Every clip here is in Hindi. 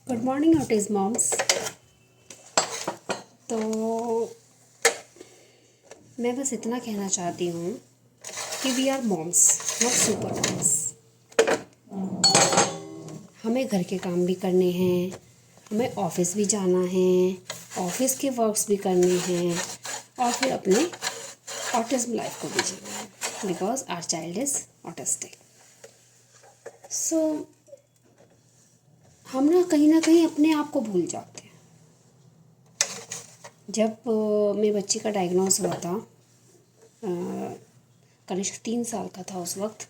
Good morning ऑटिज़ moms. तो मैं बस इतना कहना चाहती हूँ कि we are moms, not super moms. हमें घर के काम भी करने हैं, हमें ऑफिस भी जाना है, ऑफिस के वर्क्स भी करने हैं और फिर अपने ऑटिज़म लाइफ को भी जीना है, because our child is autistic. So हम ना कहीं अपने आप को भूल जाते हैं। जब मेरे बच्चे का डायग्नोस हुआ था, कनिष्क 3 साल का था उस वक्त,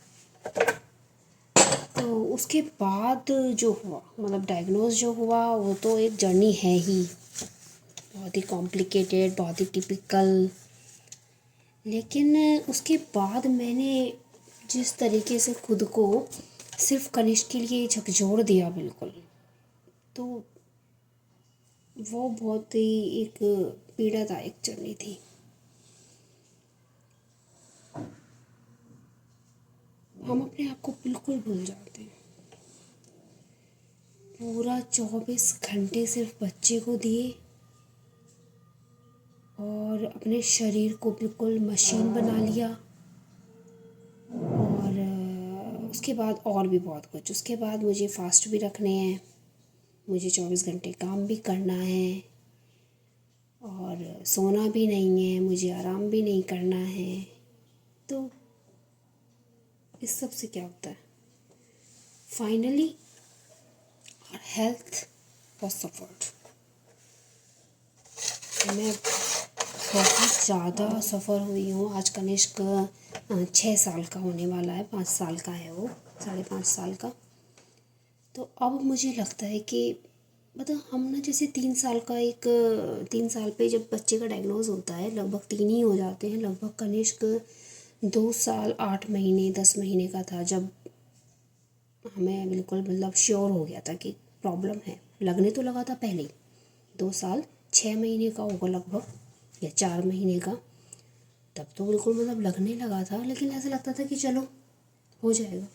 तो उसके बाद जो हुआ, मतलब डायग्नोस जो हुआ वो तो एक जर्नी है ही, बहुत ही कॉम्प्लिकेटेड, बहुत ही टिपिकल। लेकिन उसके बाद मैंने जिस तरीके से खुद को सिर्फ कनिष्क के लिए झकझोर दिया बिल्कुल, तो वो बहुत ही एक पीड़ादायक जर्नी थी। हम अपने आप को बिल्कुल भूल जाते हैं। पूरा 24 घंटे सिर्फ बच्चे को दिए और अपने शरीर को बिल्कुल मशीन बना लिया। और उसके बाद और भी बहुत कुछ, उसके बाद मुझे फास्ट भी रखने हैं, मुझे 24 घंटे काम भी करना है और सोना भी नहीं है, मुझे आराम भी नहीं करना है। तो इस सब से क्या होता है, finally our health was suffered। मैं बहुत ज़्यादा सफ़र हुई हूँ। आज कनिष्क 6 साल का होने वाला है, 5 साल का है वो, 5.5 साल का। तो अब मुझे लगता है कि मतलब हम ना जैसे 3 साल का, एक 3 साल पे जब बच्चे का डायग्नोज होता है, लगभग 3 ही हो जाते हैं। लगभग कनिष्क 2 साल 8 महीने 10 महीने का था जब हमें बिल्कुल मतलब श्योर हो गया था कि प्रॉब्लम है। लगने तो लगा था पहले ही, 2 साल 6 महीने का होगा लगभग या 4 महीने का, तब तो बिल्कुल मतलब लगने लगा था। लेकिन ऐसा लगता था कि चलो हो जाएगा।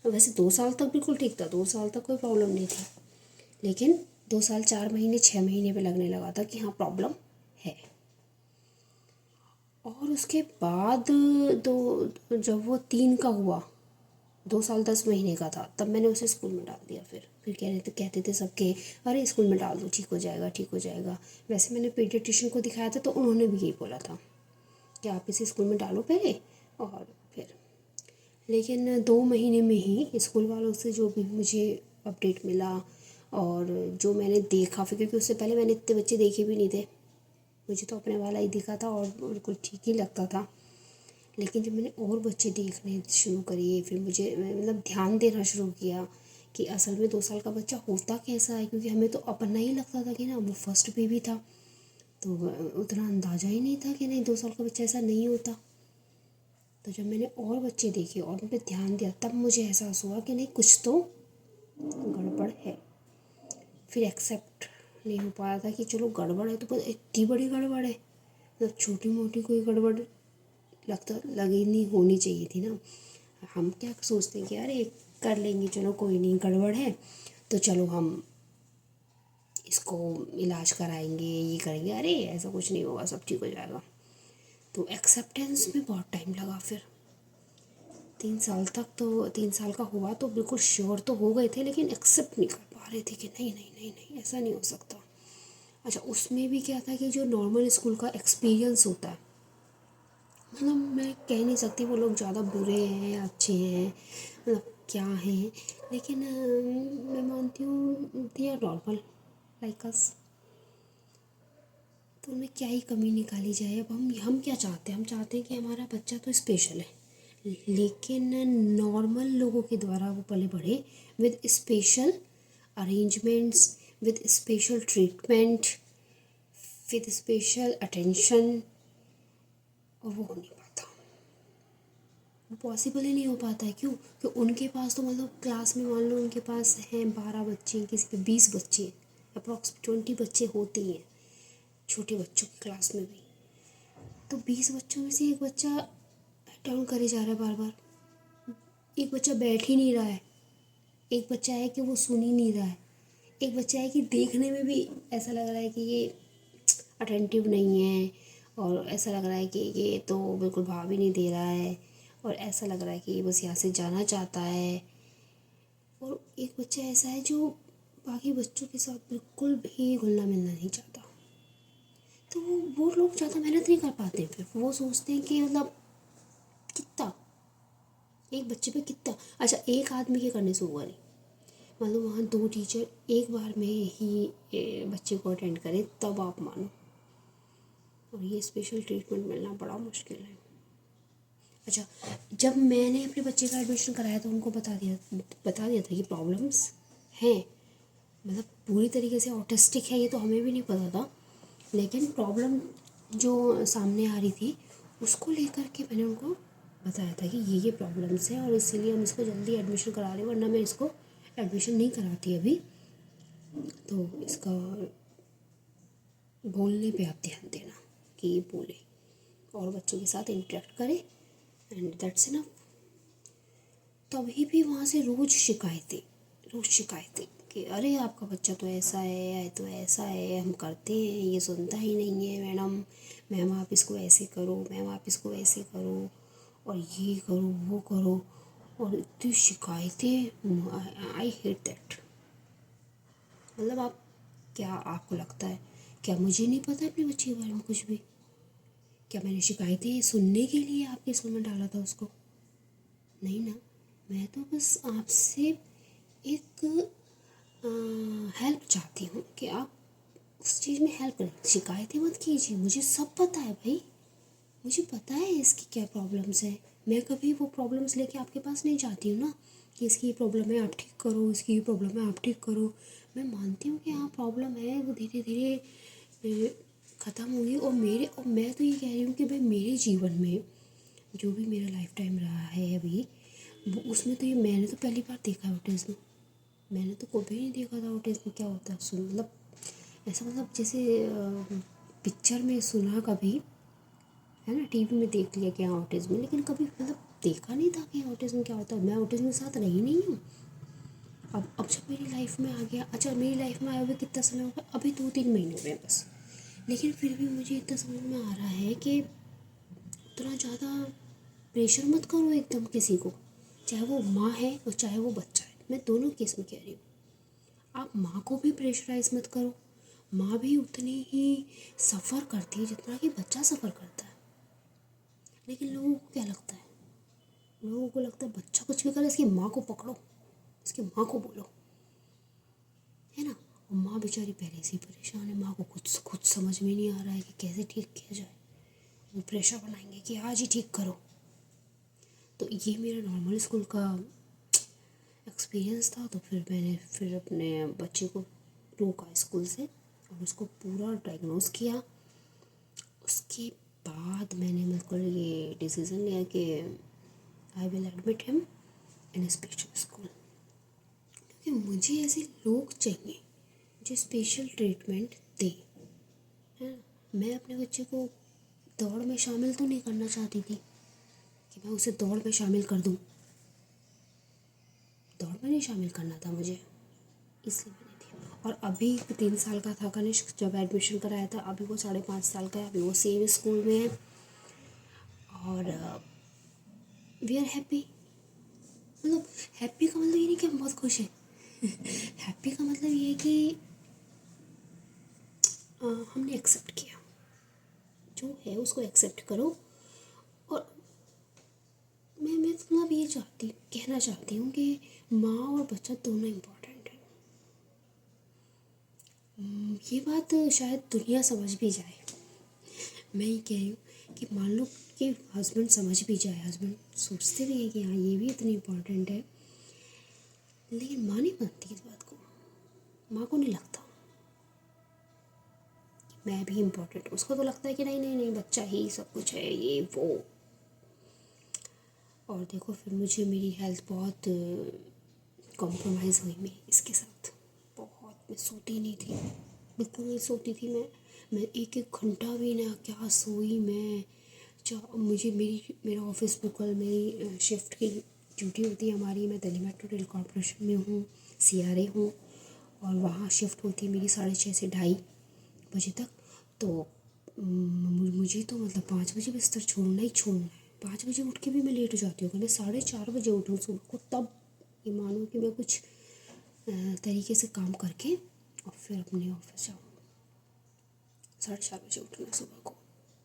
वैसे 2 साल तक बिल्कुल ठीक था, 2 साल तक कोई प्रॉब्लम नहीं थी। लेकिन 2 साल 4 महीने 6 महीने पे लगने लगा था कि हाँ प्रॉब्लम है। और उसके बाद जब वो 3 का हुआ, 2 साल 10 महीने का था, तब मैंने उसे स्कूल में डाल दिया। फिर कहते थे सबके, अरे स्कूल में डाल दो, ठीक हो जाएगा ठीक हो जाएगा। वैसे मैंने पीडियाट्रिशियन को दिखाया था तो उन्होंने भी यही बोला था कि आप इसे स्कूल में डालो पहले और फिर। लेकिन 2 महीने में ही स्कूल वालों से जो भी मुझे अपडेट मिला और जो मैंने देखा, फिर क्योंकि उससे पहले मैंने इतने बच्चे देखे भी नहीं थे, मुझे तो अपने वाला ही दिखा था और बिल्कुल ठीक ही लगता था। लेकिन जब मैंने और बच्चे देखने शुरू करिए, फिर मुझे मतलब ध्यान देना शुरू किया कि असल में 2 साल का बच्चा होता कैसा है, क्योंकि हमें तो अपना ही लगता था कि ना वो फर्स्ट बेबी था, तो उतना अंदाज़ा ही नहीं था कि नहीं 2 साल का बच्चा ऐसा नहीं होता। तो जब मैंने और बच्चे देखे और उन पर ध्यान दिया, तब मुझे एहसास हुआ कि नहीं कुछ तो गड़बड़ है। फिर एक्सेप्ट नहीं हो पाया था कि चलो गड़बड़ है तो पर इतनी बड़ी गड़बड़ है, मतलब छोटी मोटी कोई गड़बड़ लगी नहीं होनी चाहिए थी ना। हम क्या सोचते हैं कि अरे कर लेंगे, चलो कोई नहीं, गड़बड़ है तो चलो हम इसको इलाज कराएंगे, ये करेंगे, अरे ऐसा कुछ नहीं होगा, सब ठीक हो जाएगा। तो एक्सेप्टेंस में बहुत टाइम लगा। फिर 3 साल तक, तो 3 साल का हुआ तो बिल्कुल श्योर तो हो गए थे, लेकिन एक्सेप्ट नहीं कर पा रहे थे कि नहीं नहीं नहीं नहीं ऐसा नहीं हो सकता। अच्छा, उसमें भी क्या था कि जो नॉर्मल स्कूल का एक्सपीरियंस होता है, मतलब मैं कह नहीं सकती वो लोग ज़्यादा बुरे हैं अच्छे हैं, मतलब क्या हैं, लेकिन मैं मानती हूँ they are normal like us. तो उनमें क्या ही कमी निकाली जाए। अब हम क्या चाहते हैं, हम चाहते हैं कि हमारा बच्चा तो स्पेशल है, लेकिन नॉर्मल लोगों के द्वारा वो पले बढ़े with special arrangements, with special treatment, with special attention, और वो हो नहीं पाता, वो पॉसिबल ही नहीं हो पाता है। क्यों? क्योंकि उनके पास तो मतलब क्लास में मान लो उनके पास हैं 12 बच्चे, किसी के 20 बच्चे, अप्रॉक्स 20 बच्चे होते ही हैं छोटे बच्चों की क्लास में भी। तो 20 बच्चों में से एक बच्चा डाउन करे जा रहा है बार बार, एक बच्चा बैठ ही नहीं रहा है, एक बच्चा है कि वो सुन ही नहीं रहा है, एक बच्चा है कि देखने में भी ऐसा लग रहा है कि ये अटेंटिव नहीं है, और ऐसा लग रहा है कि ये तो बिल्कुल भाव ही नहीं दे रहा है, और ऐसा लग रहा है कि ये बस यहाँ से जाना चाहता है। और एक बच्चा ऐसा है जो बाकी बच्चों के साथ बिल्कुल भी घुलना मिलना नहीं चाहता। तो वो लोग ज़्यादा मेहनत नहीं कर पाते हैं। फिर वो सोचते हैं कि मतलब कितना एक बच्चे पे कितना, अच्छा एक आदमी के करने से हुआ नहीं, मतलब वहाँ 2 टीचर एक बार में ही बच्चे को अटेंड करें तब आप मानो। और ये स्पेशल ट्रीटमेंट मिलना बड़ा मुश्किल है। अच्छा, जब मैंने अपने बच्चे का एडमिशन कराया तो उनको बता दिया था कि प्रॉब्लम्स हैं, मतलब पूरी तरीके से ऑटिस्टिक है ये तो हमें भी नहीं पता था, लेकिन प्रॉब्लम जो सामने आ रही थी उसको लेकर के मैंने उनको बताया था कि ये प्रॉब्लम्स हैं और इसीलिए हम इसको जल्दी एडमिशन करा रहे हैं, वरना मैं इसको एडमिशन नहीं कराती अभी। तो इसका बोलने पे आप ध्यान देना कि ये बोले और बच्चों के साथ इंटरेक्ट करे, एंड दैट्स इनफ। तभी भी वहाँ से रोज़ शिकायतें कि अरे आपका बच्चा तो ऐसा है, तो ऐसा है, हम करते हैं ये सुनता ही नहीं है मैडम, मैम आप इसको ऐसे करो, मैम आप इसको ऐसे करो, और ये करो वो करो, और इतनी शिकायतें। I hate that. मतलब आप क्या, आपको लगता है क्या मुझे नहीं पता अपने बच्चे के बारे में कुछ भी? क्या मैंने शिकायतें सुनने के लिए आपके स्कूल में डाला था उसको? नहीं ना, मैं तो बस आपसे एक हेल्प चाहती हूँ कि आप उस चीज़ में हेल्प करें, शिकायतें मत कीजिए। मुझे सब पता है भाई, मुझे पता है इसकी क्या प्रॉब्लम्स है। मैं कभी वो प्रॉब्लम्स लेके आपके पास नहीं जाती हूँ ना कि इसकी ये प्रॉब्लम है आप ठीक करो, इसकी ये प्रॉब्लम है आप ठीक करो। मैं मानती हूँ कि हाँ प्रॉब्लम है, वो धीरे धीरे ख़त्म होगी। और मैं तो ये कह रही हूँ कि भाई मेरे जीवन में जो भी मेरा लाइफ टाइम रहा है अभी, वो उसमें तो ये मैंने तो पहली बार देखा है ऑटिज़्म। मैंने तो कभी नहीं देखा था ऑटिज़्म क्या होता है। सुन मतलब ऐसा, मतलब जैसे पिक्चर में सुना कभी है ना, टीवी में देख लिया कि हाँ ऑटिज़्म है, लेकिन कभी मतलब देखा नहीं था कि ऑटिज़्म क्या होता है। मैं ऑटिज़्म के साथ रही नहीं हूँ। अब जब मेरी लाइफ में आ गया, अच्छा मेरी लाइफ में आए हुए कितना समय हो गया, अभी 2-3 महीने हुए हैं बस, लेकिन फिर भी मुझे इतना समझ में आ रहा है कि उतना ज़्यादा प्रेशर मत करो एकदम किसी को, चाहे वो माँ है और चाहे वो बच्चा है। मैं दोनों केस में कह रही हूँ, आप माँ को भी प्रेशराइज मत करो। माँ भी उतनी ही सफ़र करती है जितना कि बच्चा सफ़र करता है। लेकिन लोगों को क्या लगता है, लोगों को लगता है बच्चा कुछ भी करे इसकी माँ को पकड़ो, इसकी माँ को बोलो, है ना। और माँ बेचारी पहले से ही परेशान है, माँ को खुद समझ में नहीं आ रहा है कि कैसे ठीक किया जाए। वो प्रेशर बनाएंगे कि आज ही ठीक करो। तो ये मेरा नॉर्मल स्कूल का एक्सपीरियंस था। तो फिर अपने बच्चे को रोका स्कूल से और उसको पूरा डायग्नोस किया। उसके बाद मैंने बिल्कुल ये डिसीज़न लिया कि I will admit him in special school, क्योंकि मुझे ऐसे लोग चाहिए जो स्पेशल ट्रीटमेंट दे, है ना। मैं अपने बच्चे को दौड़ में शामिल तो नहीं करना चाहती थी कि मैं उसे दौड़ में शामिल कर दूँ, दौड़ में नहीं शामिल करना था मुझे, इसलिए मैंने दिया। और अभी 3 साल का था कनिष्क जब एडमिशन कराया था, अभी वो 5.5 साल का है, अभी वो सेम स्कूल में है और वी आर हैप्पी। मतलब हैप्पी का मतलब ये नहीं कि हम बहुत खुश हैं हैप्पी का मतलब ये है कि हमने एक्सेप्ट किया, जो है उसको एक्सेप्ट करो। और मैं मतलब ये कहना चाहती हूँ कि माँ और बच्चा दोनों इम्पोर्टेंट है। ये बात शायद दुनिया समझ भी जाए। मैं ये कह रही हूँ कि मान लो कि हस्बैंड समझ भी जाए, हस्बैंड सोचते भी हैं कि हाँ ये भी इतनी इम्पोर्टेंट है, लेकिन माँ नहीं मानती इस बात को। माँ को नहीं लगता कि मैं भी इम्पोर्टेंट। उसको तो लगता है कि नहीं नहीं नहीं बच्चा ही सब कुछ है, ये वो। और देखो फिर मुझे मेरी हेल्थ बहुत कॉम्प्रोमाइज़ हुई मैं इसके साथ। बहुत, मैं सोती नहीं थी, बिल्कुल नहीं सोती थी मैं 1-1 घंटा भी ना, क्या सोई मैं। मुझे मेरा ऑफिस बिल्कुल, मेरी शिफ्ट की ड्यूटी होती है हमारी, मैं दिल्ली मेट्रो रेल कॉरपोरेशन में हूँ, CRA हूँ। और वहाँ शिफ्ट हुई थी मेरी 6:30 से 2:30 बजे तक। तो मुझे तो मतलब 5 बजे बिस्तर छोड़ना ही छोड़ना है। 5 बजे उठ के भी मैं लेट हो जाती हूँ। अगर मैं 4:30 बजे उठूँ सुबह को, तब ये मानो कि मैं कुछ तरीके से काम करके और फिर अपने ऑफिस जाऊँ। 4:30 बजे उठना सुबह को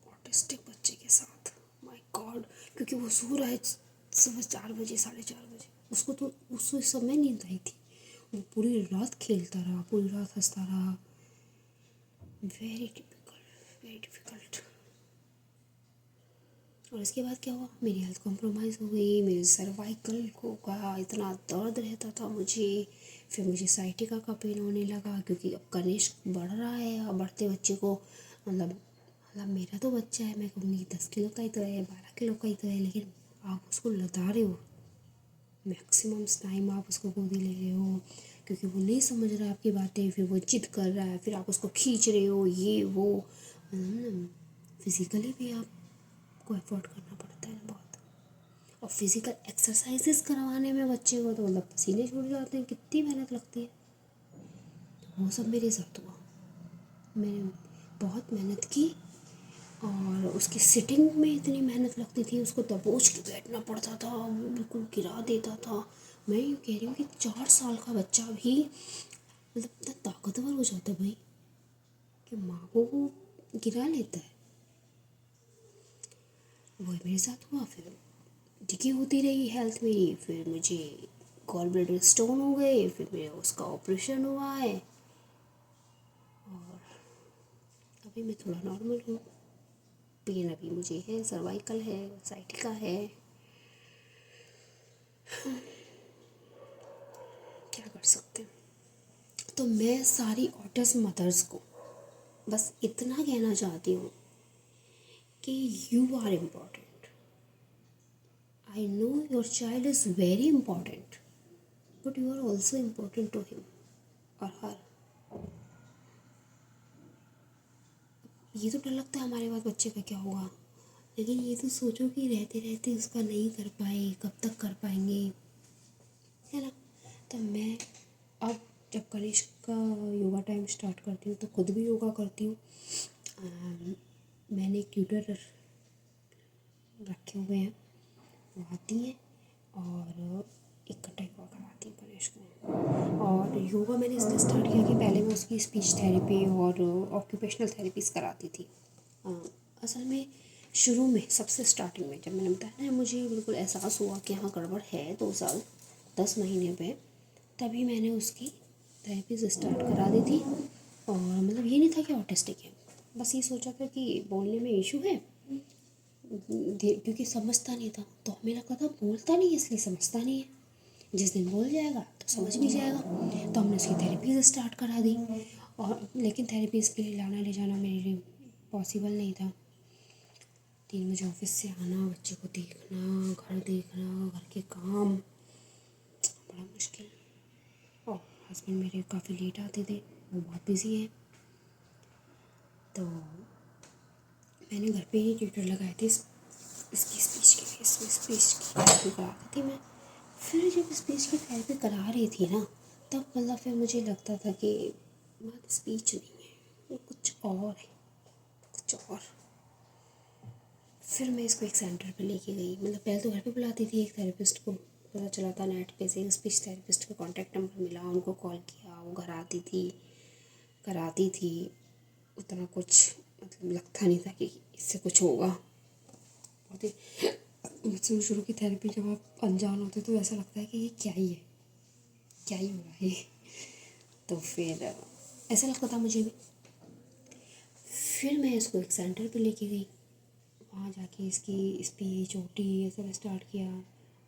ऑटिस्टिक बच्चे के साथ, माय गॉड। क्योंकि वो सो रहा है सुबह 4 बजे 4:30 बजे, उसको तो उस समय नींद आई थी। वो पूरी रात खेलता रहा, पूरी रात हंसता रहा। Very difficult, very difficult. और इसके बाद क्या हुआ, मेरी हेल्थ कॉम्प्रोमाइज़ हो गई, मेरे सर्वाइकल को का इतना दर्द रहता था मुझे। फिर मुझे साइटिका का पेन होने लगा, क्योंकि अब कनिष्क बढ़ रहा है। अब बढ़ते बच्चे को मतलब मेरा तो बच्चा है, मैं कहूँगी 10 किलो का ही तो है, 12 किलो का ही तो है, लेकिन आप उसको लदा रहे हो। मैक्सिमम टाइम आप उसको गोदी ले रहे हो, क्योंकि वो नहीं समझ रहा है आपकी बातें। फिर वो जिद कर रहा है, फिर आप उसको खींच रहे हो, ये वो। फिज़िकली भी आपको एफर्ट करना पड़ता है बहुत। और फिज़िकल एक्सरसाइजेस करवाने में बच्चे को तो मतलब पसीने छूट जाते हैं, कितनी मेहनत लगती है। वो सब मेरे साथ हुआ। मैंने बहुत मेहनत की, और उसकी सिटिंग में इतनी मेहनत लगती थी, उसको दबोच के बैठना पड़ता था, वो बिल्कुल गिरा देता था। मैं यूँ कह रही हूँ कि 4 साल का बच्चा भी मतलब इतना ताकतवर हो जाता है भाई, कि माँ को वो गिरा लेता है। वही मेरे साथ हुआ। फिर डिकी होती रही हेल्थ मेरी। फिर मुझे गॉल ब्लैडर स्टोन हो गए, फिर मेरा उसका ऑपरेशन हुआ है। अभी मैं थोड़ा नॉर्मल हूँ। पेन अभी मुझे है, सर्वाइकल है, साइटिका है। क्या कर सकते हैं। तो मैं सारी ऑटिज़म मदर्स को बस इतना कहना चाहती हूँ कि you are important. I know your child is very important, but you are also important to him और हर। ये तो डर लगता है हमारे बाद बच्चे का क्या होगा, लेकिन ये तो सोचो कि रहते रहते उसका नहीं कर पाए, कब तक कर पाएंगे, है ना। तो मैं अब जब कनिष्क का योगा टाइम स्टार्ट करती हूँ तो खुद भी योगा करती हूँ। मैंने ट्यूटर रखे हुए हैं, वो आती हैं और एक घंटा योगा कराती हूँ कनिष्क को। और योगा मैंने इसलिए स्टार्ट किया कि पहले मैं उसकी स्पीच थेरेपी और ऑक्यूपेशनल थेरेपीज कराती थी। असल में शुरू में सबसे स्टार्टिंग में जब मैंने बताया ना, मुझे बिल्कुल एहसास हुआ कि हाँ गड़बड़ है 2 साल 10 महीने पे, तभी मैंने उसकी थेरेपीज स्टार्ट करा दी थी। और मतलब ये नहीं था कि ऑटिस्टिक है, बस ये सोचा था कि बोलने में इशू है, क्योंकि समझता नहीं था। तो हमें लगता था बोलता नहीं है इसलिए समझता नहीं है, जिस दिन बोल जाएगा तो समझ भी जाएगा। तो हमने उसकी थेरेपीज स्टार्ट करा दी। और लेकिन थेरेपीज के लिए लाना ले जाना मेरे लिए पॉसिबल नहीं था। 3 बजे ऑफिस से आना, बच्चे को देखना, घर देखना, घर के काम, बड़ा मुश्किल। और हस्बैंड मेरे काफ़ी लेट आते थे, वो बहुत बिजी हैं। तो मैंने घर पे ही ट्यूटर लगाए थे इसकी स्पीच के लिए। इसमें स्पीच की थेरेपी कराती थी मैं। फिर जब स्पीच की थेरेपी करा रही थी ना, तब मतलब फिर मुझे लगता था कि बात स्पीच नहीं है, वो कुछ और है, कुछ और। फिर मैं इसको एक सेंटर पे लेके गई। मतलब पहले तो घर पे बुलाती थी एक थेरेपिस्ट को, पता चला था नेट पे से स्पीच थेरेपिस्ट का कॉन्टैक्ट नंबर मिला, उनको कॉल किया, वो घर आती थी, कराती थी। उतना कुछ मतलब लगता नहीं था कि इससे कुछ होगा। बहुत ही शुरू शुरू की थेरेपी जब आप अनजान होते तो ऐसा लगता है कि ये क्या ही है, क्या ही हो रहा है। तो फिर ऐसा लगता था मुझे भी। फिर मैं इसको एक सेंटर पे लेके गई, वहाँ जाके इसकी स्पीच ओटी ये सब स्टार्ट किया।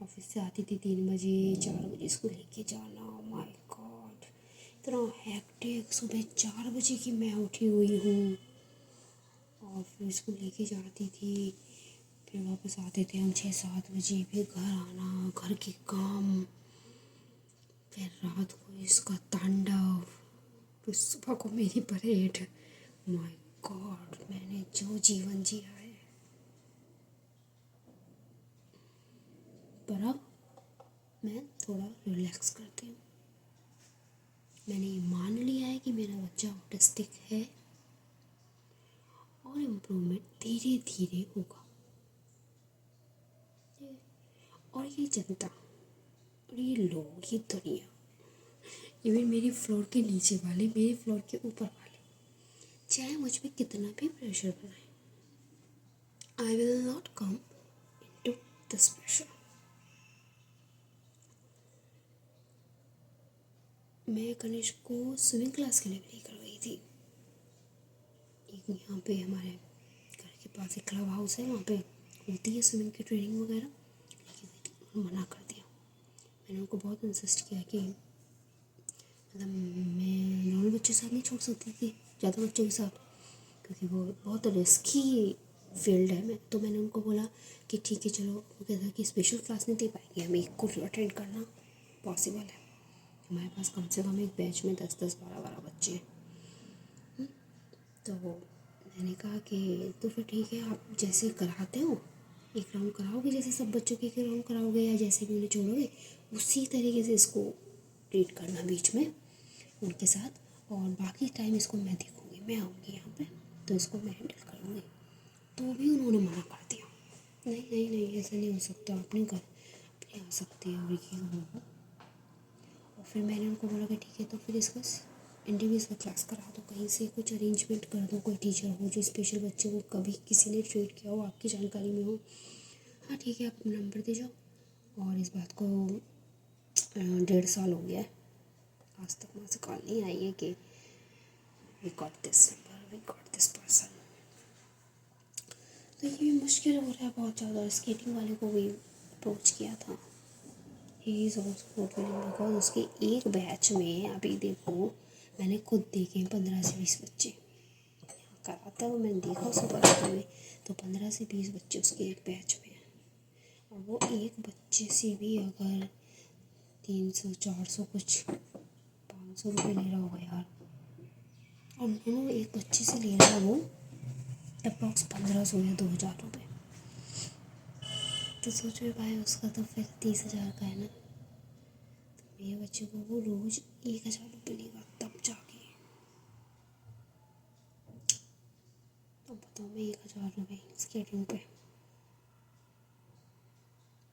ऑफिस से आती थी 3 बजे, 4 बजे इसको लेके जाना, माय गॉड इतना हैक्टिक। सुबह 4 बजे की मैं उठी हुई हूँ और फिर इसको लेके जाती थी। फिर वापस आते थे हम 6-7 बजे, फिर घर आना, घर के काम, फिर रात को इसका तांडव, फिर सुबह को मेरी परेड। माय गॉड, मैंने जो जीवन जिया है। पर अब मैं थोड़ा रिलैक्स करती हूँ। मैंने ये मान लिया है कि मेरा बच्चा ऑटिस्टिक है और इम्प्रूवमेंट धीरे धीरे होगा। और ये जनता और ये लोग, ये दुनिया, इवन मेरे फ्लोर के नीचे वाले, मेरे फ्लोर के ऊपर वाले, चाहे मुझ पे कितना भी प्रेशर बनाए, I will not come into this pressure. मैं गणेश को स्विमिंग क्लास के लिए भी नहीं करवाई थी। एक यहाँ पे हमारे घर के पास एक क्लब हाउस है, वहाँ पे होती है स्विमिंग की ट्रेनिंग वगैरह, लेकिन मना कर दिया। मैंने उनको बहुत इंसिस्ट किया कि मतलब मैं नॉर्मल बच्चों के साथ नहीं छोड़ सकती थी, ज़्यादा बच्चों के साथ, क्योंकि वो बहुत रिस्की फील्ड है। तो मैंने उनको बोला कि ठीक है चलो, वो कहता कि स्पेशल क्लास नहीं दे पाएंगे, हमें एक को अटेंड करना पॉसिबल है। हमारे पास कम से कम एक बैच में 10-10, 12-12 बच्चे हैं। तो मैंने कहा कि तो फिर ठीक है, आप जैसे कराते हो एक राउंड कराओगे, जैसे सब बच्चों के एक राउंड कराओगे या जैसे भी उन्हें छोड़ोगे, उसी तरीके से इसको ट्रीट करना बीच में उनके साथ, और बाकी टाइम इसको मैं देखूँगी, मैं आऊँगी यहाँ पे तो इसको मैं हैंडल करूँगी। तो भी उन्होंने मना कर दिया, नहीं नहीं नहीं ऐसा नहीं हो सकता, आप नहीं आ सकती है अभी हो। और फिर मैंने उनको बोला कि ठीक है तो फिर इसका इंडिविजुअल क्लास करा दो, कहीं से कुछ अरेंजमेंट कर दो, कोई टीचर हो जो स्पेशल बच्चे को कभी किसी ने ट्रीट किया हो, आपकी जानकारी में हो। हाँ ठीक है, आप नंबर दे जाओ। और इस बात को 1.5 साल हो गया है, आज तक मुझसे कॉल नहीं आई है कि we got this number, we got this person. तो ये मुश्किल हो रहा है बहुत ज़्यादा। स्केटिंग वाले को भी अप्रोच किया था, he is also not willing, because उसके एक बैच में अभी देखो मैंने खुद देखे 15 से 20 बच्चे कराता हुआ, मैंने देखा उसे कराते हुए, तो 15 से 20 बच्चे उसके एक बैच में हैं। और वो एक बच्चे से भी अगर 300-400 कुछ 500 रुपये ले रहा होगा यार, और दोनों एक बच्चे से ले रहा है वो अप्रॉक्स 1500 या 2000 रुपये। तो सोचो भाई, उसका तो फिर 30,000 का है ना। तो मेरे बच्चे को वो रोज़ 1,000 रुपये लेगा तब जाके, तो बताओ मैं 1,000 रुपये स्केटिंग पे,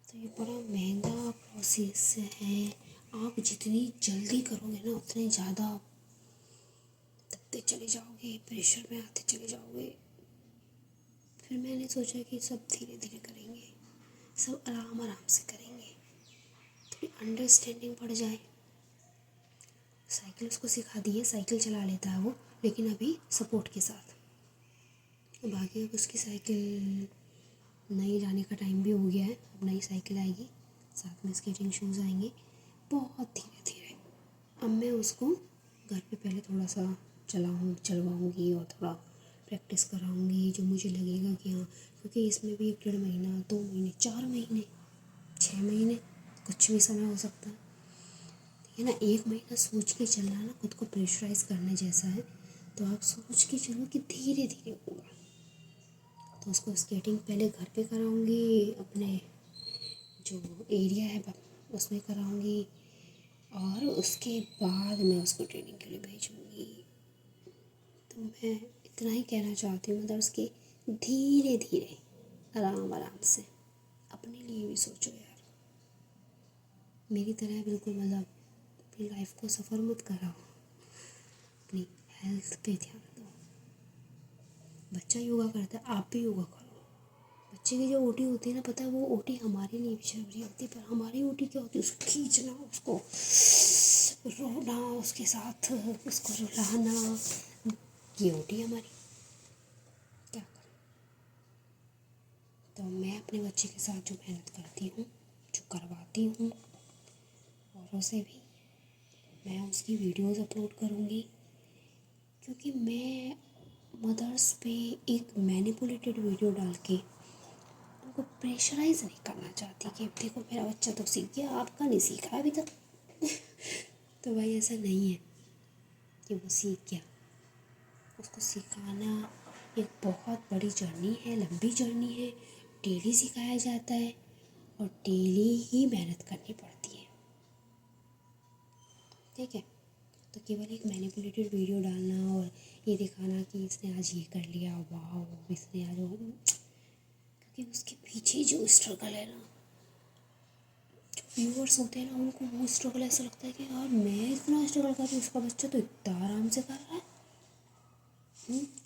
तो ये बड़ा महंगा प्रोसेस है। आप जितनी जल्दी करोगे ना उतने ज़्यादा दबते चले जाओगे, प्रेशर में आते चले जाओगे। फिर मैंने सोचा कि सब धीरे धीरे करेंगे, सब आराम आराम से करेंगे, थोड़ी अंडरस्टैंडिंग बढ़ जाए। साइकिल उसको सिखा दी है, साइकिल चला लेता है वो, लेकिन अभी सपोर्ट के साथ। बाकी अब उसकी साइकिल नई जाने का टाइम भी हो गया है, अब नई साइकिल आएगी, साथ में स्केटिंग शूज़ आएंगे, बहुत धीरे धीरे। अब मैं उसको घर पे पहले थोड़ा सा चलवाऊँगी और थोड़ा प्रैक्टिस कराऊँगी, जो मुझे लगेगा कि हाँ, क्योंकि इसमें भी 1-1.5 महीना, 2 महीने, 4 महीने, 6 महीने, कुछ भी समय हो सकता है। ठीक है ना, 1 महीना सोच के चलना ना खुद को प्रेशराइज करने जैसा है। तो आप सोच के चलो कि धीरे धीरे होगा। तो उसको स्केटिंग पहले घर पे कराऊंगी, अपने जो एरिया है उसमें कराऊंगी, और उसके बाद मैं उसको ट्रेनिंग के लिए भेजूंगी। तो मैं इतना ही कहना चाहती हूँ मदर्स कि धीरे धीरे आराम आराम से अपने लिए भी सोचो यार, मेरी तरह बिल्कुल मतलब अपनी लाइफ को सफ़र मत कराओ, अपनी हेल्थ पे ध्यान दो। बच्चा योगा करता है, आप भी योगा करो। बच्चे की जो ओटी होती है ना, पता है वो ओटी हमारे लिए भी जरूरी होती है, पर हमारी ओटी क्या होती है, उसको खींचना, उसको रोना, उसके साथ उसको रुलाना, ये ओटी हमारी क्या करें। तो मैं अपने बच्चे के साथ जो मेहनत करती हूँ, जो करवाती हूँ, और उसे भी मैं उसकी वीडियोस अपलोड करूँगी, क्योंकि मैं मदर्स पे एक मैनिपुलेटेड वीडियो डाल के उनको प्रेशराइज नहीं करना चाहती कि देखो मेरा बच्चा तो सीख गया, आपका नहीं सीखा अभी तक। तो भाई ऐसा नहीं है कि वो सीख गया, उसको सिखाना एक बहुत बड़ी जर्नी है, लंबी जर्नी है। डेली सिखाया जाता है और डेली ही मेहनत करनी पड़ती है। ठीक है, तो केवल एक मैनिपुलेटेड वीडियो डालना और ये दिखाना कि इसने आज ये कर लिया, वाह इसने आज क्योंकि उसके पीछे जो स्ट्रगल है ना, जो व्यूअर्स होते हैं ना, उनको वो स्ट्रगल ऐसा लगता है कि यार मैं इतना स्ट्रगल कर रही हूँ, उसका बच्चा तो इतना आराम से कर रहा है।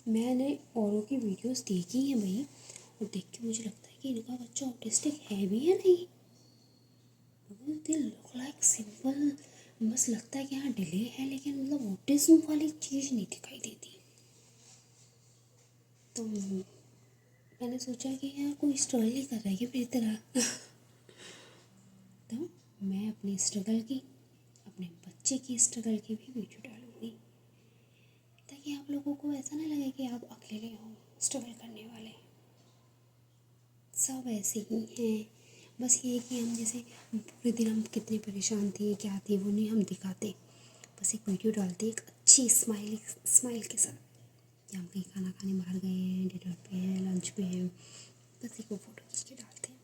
मैंने औरों की वीडियोस देखी हैं भाई, और देख के मुझे लगता है कि इनका बच्चा ऑटिस्टिक है भी या नहीं। दे लुक लाइक सिंपल, बस लगता है कि हाँ डिले है, लेकिन मतलब ऑटिज्म वाली चीज़ नहीं दिखाई देती। तो मैंने सोचा कि यार कोई स्ट्रगल ही कर रहा है कि मेरी तरह। तो मैं अपनी स्ट्रगल की, अपने बच्चे की स्ट्रगल की भी वीडियो डालूँगी, ताकि आप लोगों को ऐसा ना लगे कि आप अकेले हो स्ट्रगल करने वाले। सब ऐसे ही हैं, बस ये है कि हम जैसे पूरे दिन हम कितने परेशान थे, क्या थे, वो नहीं हम दिखाते, बस एक वीडियो डालते एक अच्छी स्माइल के साथ कि हम कहीं खाना खाने बाहर गए हैं, डिनर पे हैं, लंच पे हैं, बस एक वो फ़ोटो खींच के डालते हैं।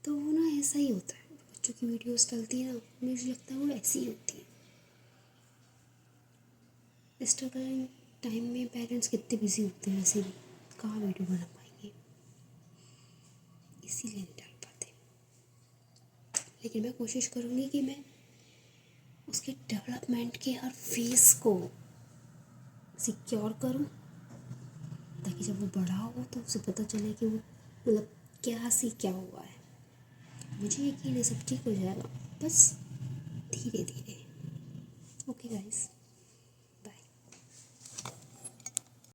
तो वो ना ऐसा ही होता है, बच्चों की वीडियोस डलती है ना, मुझे लगता है वो ऐसी ही होती है। स्ट्रगलिंग टाइम में पेरेंट्स कितने बिजी होते हैं, वैसे भी कहाँ वीडियो बना पाएंगे, इसीलिए नहीं डाल पाते। लेकिन मैं कोशिश करूँगी कि मैं उसके डेवलपमेंट के हर फेस को सिक्योर करूँ, ताकि जब वो बड़ा हो तो उसे पता चले कि वो मतलब क्या हुआ है। मुझे यकीन है सब ठीक हो जाएगा, बस धीरे धीरे। Okay guys.